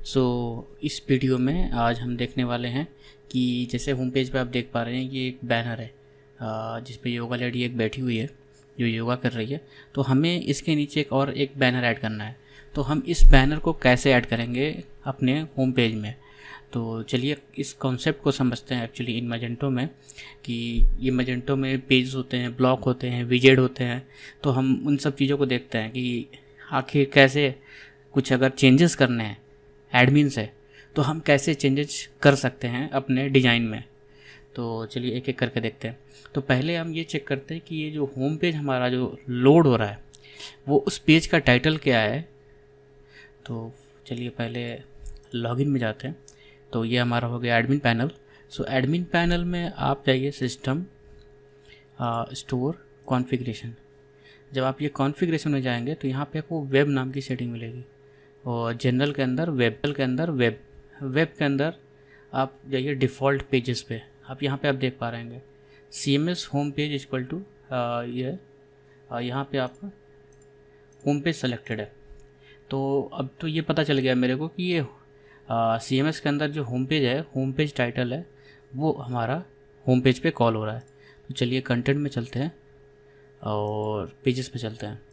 सो इस वीडियो में आज हम देखने वाले हैं कि जैसे होम पेज पे आप देख पा रहे हैं कि एक बैनर है जिस पे योगा लेडी एक बैठी हुई है जो योगा कर रही है। तो हमें इसके नीचे एक बैनर ऐड करना है। तो हम इस बैनर को कैसे ऐड करेंगे अपने होम पेज में। तो चलिए इस कॉन्सेप्ट को समझते हैं एक्चुअली इन मैजेंटो में, कि ये मैजेंटो में पेज होते हैं, ब्लॉक होते हैं, विजेट होते हैं। तो हम उन सब चीज़ों को देखते हैं कि आखिर कैसे कुछ अगर चेंजेस करने हैं एडमिन से तो हम कैसे चेंजेस कर सकते हैं अपने डिज़ाइन में। तो चलिए एक एक करके देखते हैं। तो पहले हम ये चेक करते हैं कि ये जो होम पेज हमारा जो लोड हो रहा है वो उस पेज का टाइटल क्या है। तो चलिए पहले लॉगिन में जाते हैं। तो ये हमारा हो गया एडमिन पैनल। सो एडमिन पैनल में आप जाइए सिस्टम स्टोर कॉन्फ़िगरेशन। जब आप ये कॉन्फ़िगरेशन में जाएंगे तो यहाँ पे आपको वेब नाम की सेटिंग मिलेगी और जनरल के अंदर वेब के अंदर आप जाइए डिफ़ॉल्ट पेजेस पे। आप यहाँ पे आप देख पा रहे हैं CMS home page equal to ये यहाँ पे आपका होम पेज सेलेक्टेड है। तो अब तो ये पता चल गया मेरे को कि ये CMS के अंदर जो होम पेज है, होम पेज टाइटल है, वो हमारा होम पेज पे कॉल हो रहा है। तो चलिए कंटेंट में चलते हैं और पेजेस पे चलते हैं।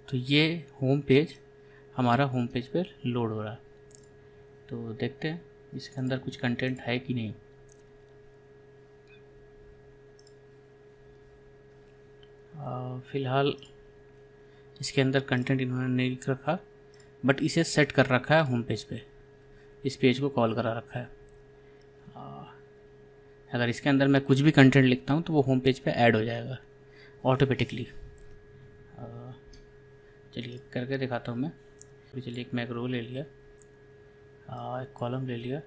तो ये होम पेज हमारा होम पेज पे लोड हो रहा है। तो देखते हैं इसके अंदर कुछ कंटेंट है कि नहीं। फ़िलहाल इसके अंदर कंटेंट इन्होंने नहीं लिख रखा, बट इसे सेट कर रखा है होम पेज पे, इस पेज को कॉल करा रखा है। अगर इसके अंदर मैं कुछ भी कंटेंट लिखता हूँ तो वो होम पेज पे ऐड हो जाएगा ऑटोमेटिकली। चलिए करके दिखाता हूँ मैं। चलिए एक मैं रो ले लिया, एक कॉलम ले लिया,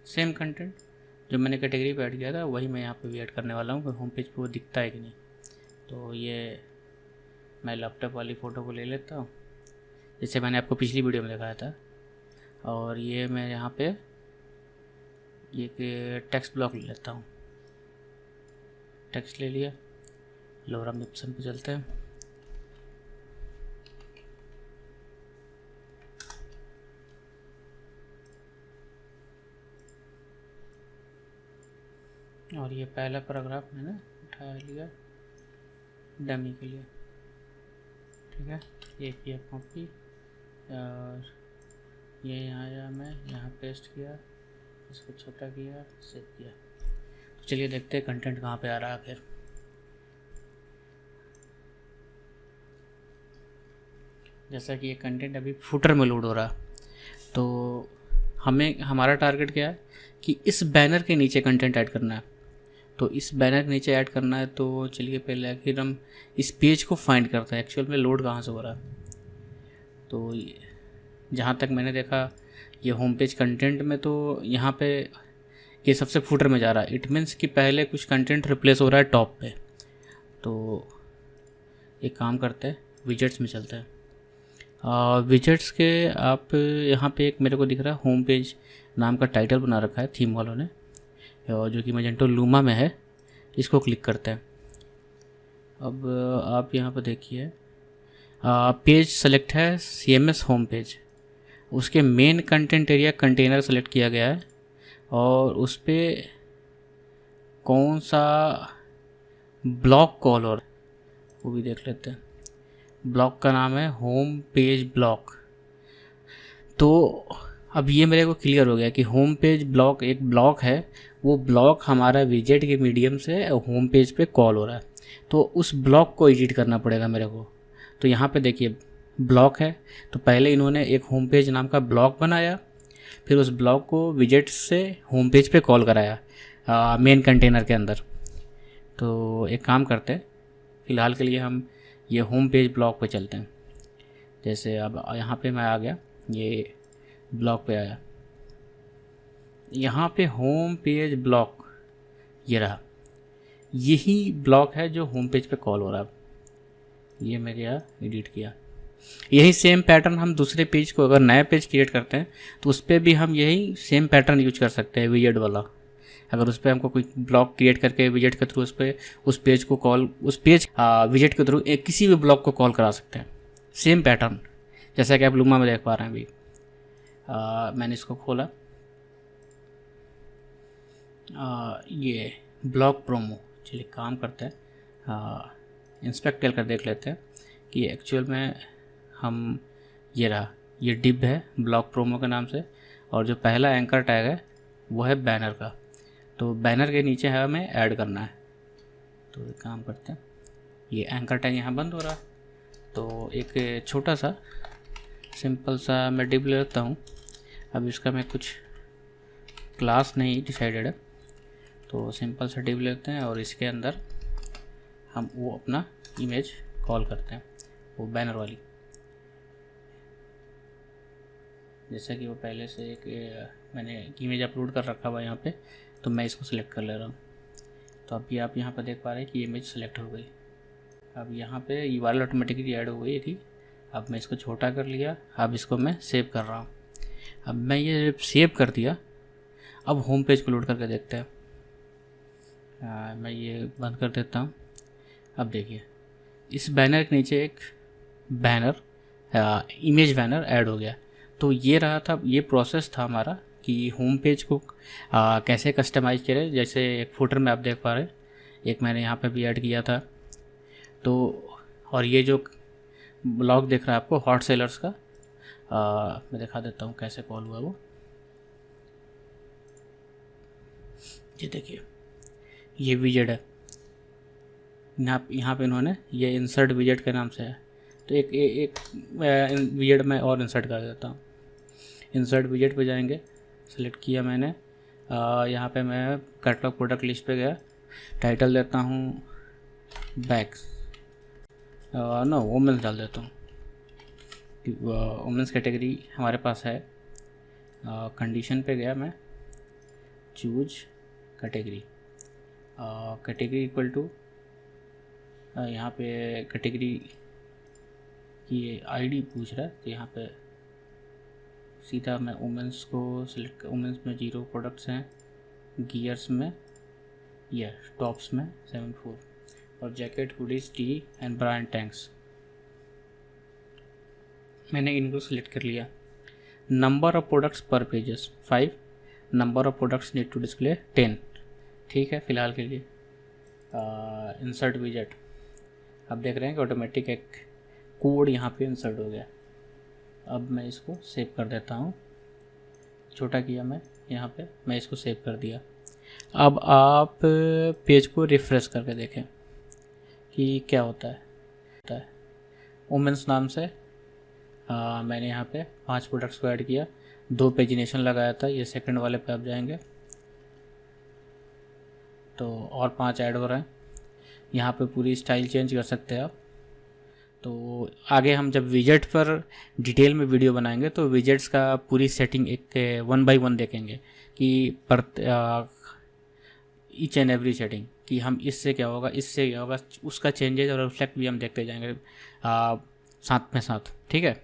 सेम कंटेंट जो मैंने कैटेगरी पे ऐड किया था वही मैं यहाँ पे भी ऐड करने वाला हूँ। होम पेज पे वो दिखता है कि नहीं। तो ये मैं लैपटॉप वाली फ़ोटो को ले लेता हूँ जैसे मैंने आपको पिछली वीडियो में दिखाया था, और ये मैं यहाँ पे ये टेक्स्ट ब्लॉक ले लेता हूँ। टेक्स्ट ले लिया, लोरम ऑप्शन पे चलते हैं। और ये पहला पैराग्राफ मैंने उठा लिया डमी के लिए, ठीक है। ये किया कॉपी और ये यहाँ आया, मैं यहाँ पेस्ट किया, इसको छोटा किया, सेव किया। तो चलिए देखते हैं कंटेंट कहाँ पे आ रहा है फिर। जैसा कि ये कंटेंट अभी फुटर में लोड हो रहा, तो हमारा टारगेट क्या है कि इस बैनर के नीचे कंटेंट ऐड करना है। तो इस बैनर के नीचे ऐड करना है तो चलिए पहले आखिर हम इस पेज को फाइंड करते हैं एक्चुअल में लोड कहाँ से हो रहा है। तो जहाँ तक मैंने देखा ये होम पेज कंटेंट में तो यहाँ पे ये सबसे फुटर में जा रहा है। इट मीन्स कि पहले कुछ कंटेंट रिप्लेस हो रहा है टॉप पे। तो एक काम करते हैं, विजेट्स में चलते हैं। विजेट्स के आप यहाँ पे एक मेरे को दिख रहा है होम पेज नाम का टाइटल बना रखा है थीम वालों ने, जो कि मैजेंटो लूमा में है। इसको क्लिक करते हैं। अब आप यहाँ पर देखिए पेज सेलेक्ट है CMS होम पेज। उसके main content area container select किया गया है और उस पर कौन सा ब्लॉक कॉल और वो भी देख लेते हैं। ब्लॉक का नाम है होम पेज ब्लॉक। तो अब ये मेरे को क्लियर हो गया कि होम पेज ब्लॉक एक ब्लॉक है, वो ब्लॉक हमारा विजेट के मीडियम से होम पेज पे कॉल हो रहा है। तो उस ब्लॉक को एडिट करना पड़ेगा मेरे को। तो यहाँ पे देखिए ब्लॉक है, तो पहले इन्होंने एक होम पेज नाम का ब्लॉक बनाया, फिर उस ब्लॉक को विजेट से होम पेज पे कॉल कराया मेन कंटेनर के अंदर। तो एक काम करते हैं, फ़िलहाल के लिए हम ये होम पेज ब्लॉक पे चलते हैं। जैसे अब यहाँ पे मैं आ गया, ये ब्लॉक पे आया, यहाँ पे होम पेज ब्लॉक ये रहा, यही ब्लॉक है जो होम पेज पे कॉल हो रहा है। ये मैंने यहाँ एडिट किया। यही सेम पैटर्न हम दूसरे पेज को अगर नया पेज क्रिएट करते हैं तो उस पर भी हम यही सेम पैटर्न यूज कर सकते हैं विजेट वाला। अगर उस पर हमको कोई ब्लॉक क्रिएट करके विजेट के थ्रू उस पेज को कॉल विजेट के थ्रू किसी भी ब्लॉक को कॉल करा सकते हैं। सेम पैटर्न जैसा कि आप लूमा में देख पा रहे हैं अभी। मैंने इसको खोला, ये ब्लॉक प्रोमो, चलिए काम करते हैं, इंस्पेक्ट कर देख लेते हैं कि एक्चुअल में हम ये रहा, ये डिब है ब्लॉक प्रोमो के नाम से, और जो पहला एंकर टैग है वो है बैनर का। तो बैनर के नीचे है हमें ऐड करना है। तो एक काम करते हैं, ये एंकर टैग यहाँ बंद हो रहा, तो एक छोटा सा सिंपल सा मैं डिब ले लेता हूँ। अब इसका मैं कुछ क्लास नहीं डिसाइडेड है, तो सिंपल सा डिब लेते हैं और इसके अंदर हम वो अपना इमेज कॉल करते हैं, वो बैनर वाली। जैसा कि वो पहले से एक मैंने इमेज अपलोड कर रखा हुआ यहाँ पे, तो मैं इसको सिलेक्ट कर ले रहा हूँ। तो अभी आप यहाँ पर देख पा रहे हैं कि इमेज सेलेक्ट हो गई। अब यहाँ पे URL ऑटोमेटिकली ऐड हो गई थी। अब मैं इसको छोटा कर लिया, अब इसको मैं सेव कर रहा हूँ। अब मैं ये सेव कर दिया, अब होम पेज को लोड करके देखते हैं। मैं ये बंद कर देता हूँ। अब देखिए इस बैनर के नीचे एक बैनर इमेज बैनर ऐड हो गया। तो ये रहा था, ये प्रोसेस था हमारा कि होम पेज को कैसे कस्टमाइज करें। जैसे एक फुटर में आप देख पा रहे हैं, एक मैंने यहाँ पे भी ऐड किया था। तो और ये जो ब्लॉग दिख रहा है आपको हॉट सेलर्स का, मैं दिखा देता हूँ कैसे कॉल हुआ वो। ये देखिए ये विजेट है, यहाँ पे इन्होंने ये इंसर्ट विजेट के नाम से है। तो एक विजेट में और इंसर्ट कर देता हूँ। इंसर्ट विजेट पे जाएंगे, सेलेक्ट किया मैंने, यहाँ पे मैं कैटलॉग प्रोडक्ट लिस्ट पे गया, टाइटल देता हूँ बैग्स, नो वुमेन्स डाल देता हूँ, वुमेन्स कैटेगरी हमारे पास है। कंडीशन पे गया मैं, choose category, category equal to, यहाँ पे कैटेगरी की आईडी पूछ रहा है, तो यहाँ पे सीधा मैं वुमेन्स को सिलेक्ट, वुमेन्स में 0 प्रोडक्ट्स हैं, गियर्स में या टॉप्स में 74, और jacket, hoodies, tee and bra and tanks मैंने इनको सिलेक्ट कर लिया। Number of products per pages 5, number of products need to display 10। ठीक है फिलहाल के लिए। इंसर्ट विजेट, अब देख रहे हैं कि ऑटोमेटिक एक कोड यहाँ पे इंसर्ट हो गया। अब मैं इसको सेव कर देता हूँ, छोटा किया मैं यहाँ पे, मैं इसको सेव कर दिया। अब आप पेज को रिफ्रेश करके देखें कि क्या होता है। वुमेन्स नाम से मैंने यहाँ पे 5 प्रोडक्ट्स को ऐड किया, 2 पेजिनेशन लगाया था, ये सेकंड वाले पे आप जाएंगे तो और 5 ऐड हो रहे हैं। यहाँ पे पूरी स्टाइल चेंज कर सकते हैं आप। तो आगे हम जब विजेट पर डिटेल में वीडियो बनाएंगे तो विजेट्स का पूरी सेटिंग एक 1 बाय 1 देखेंगे कि ईच एंड एवरी सेटिंग कि हम इससे क्या होगा, इससे क्या होगा, उसका चेंजेस और रिफ्लेक्ट भी हम देखते जाएंगे साथ में साथ। ठीक है,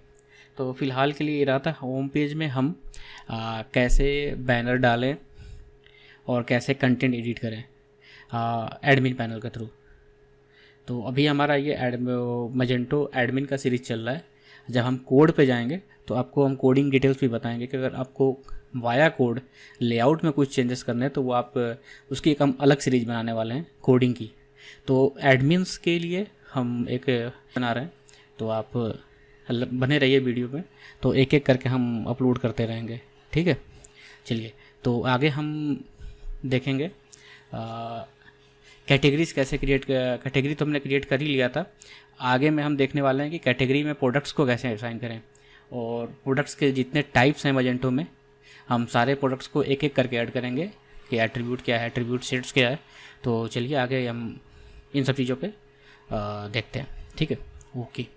तो फिलहाल के लिए ये रहा था होम पेज में हम कैसे बैनर डालें और कैसे कंटेंट एडिट करें एडमिन पैनल के थ्रू। तो अभी हमारा ये मजेंटो एडमिन का सीरीज़ चल रहा है। जब हम कोड पे जाएंगे तो आपको हम कोडिंग डिटेल्स भी बताएंगे कि अगर आपको वाया कोड लेआउट में कुछ चेंजेस करने हैं तो वो आप उसकी एक हम अलग सीरीज़ बनाने वाले हैं कोडिंग की। तो एडमिन्स के लिए हम एक बना रहे हैं, तो आप बने रहिए वीडियो में, तो एक एक करके हम अपलोड करते रहेंगे। ठीक है, चलिए तो आगे हम देखेंगे कैटेगरीज कैसे कैटेगरी तो हमने क्रिएट कर ही लिया था। आगे में हम देखने वाले हैं कि कैटेगरी में प्रोडक्ट्स को कैसे असाइन करें, और प्रोडक्ट्स के जितने टाइप्स हैं मजेंटो में हम सारे प्रोडक्ट्स को एक एक करके ऐड करेंगे कि एट्रीब्यूट क्या है, एट्रीब्यूट सेट्स क्या है। तो चलिए आगे हम इन सब चीज़ों पे देखते हैं। ठीक है, ओके।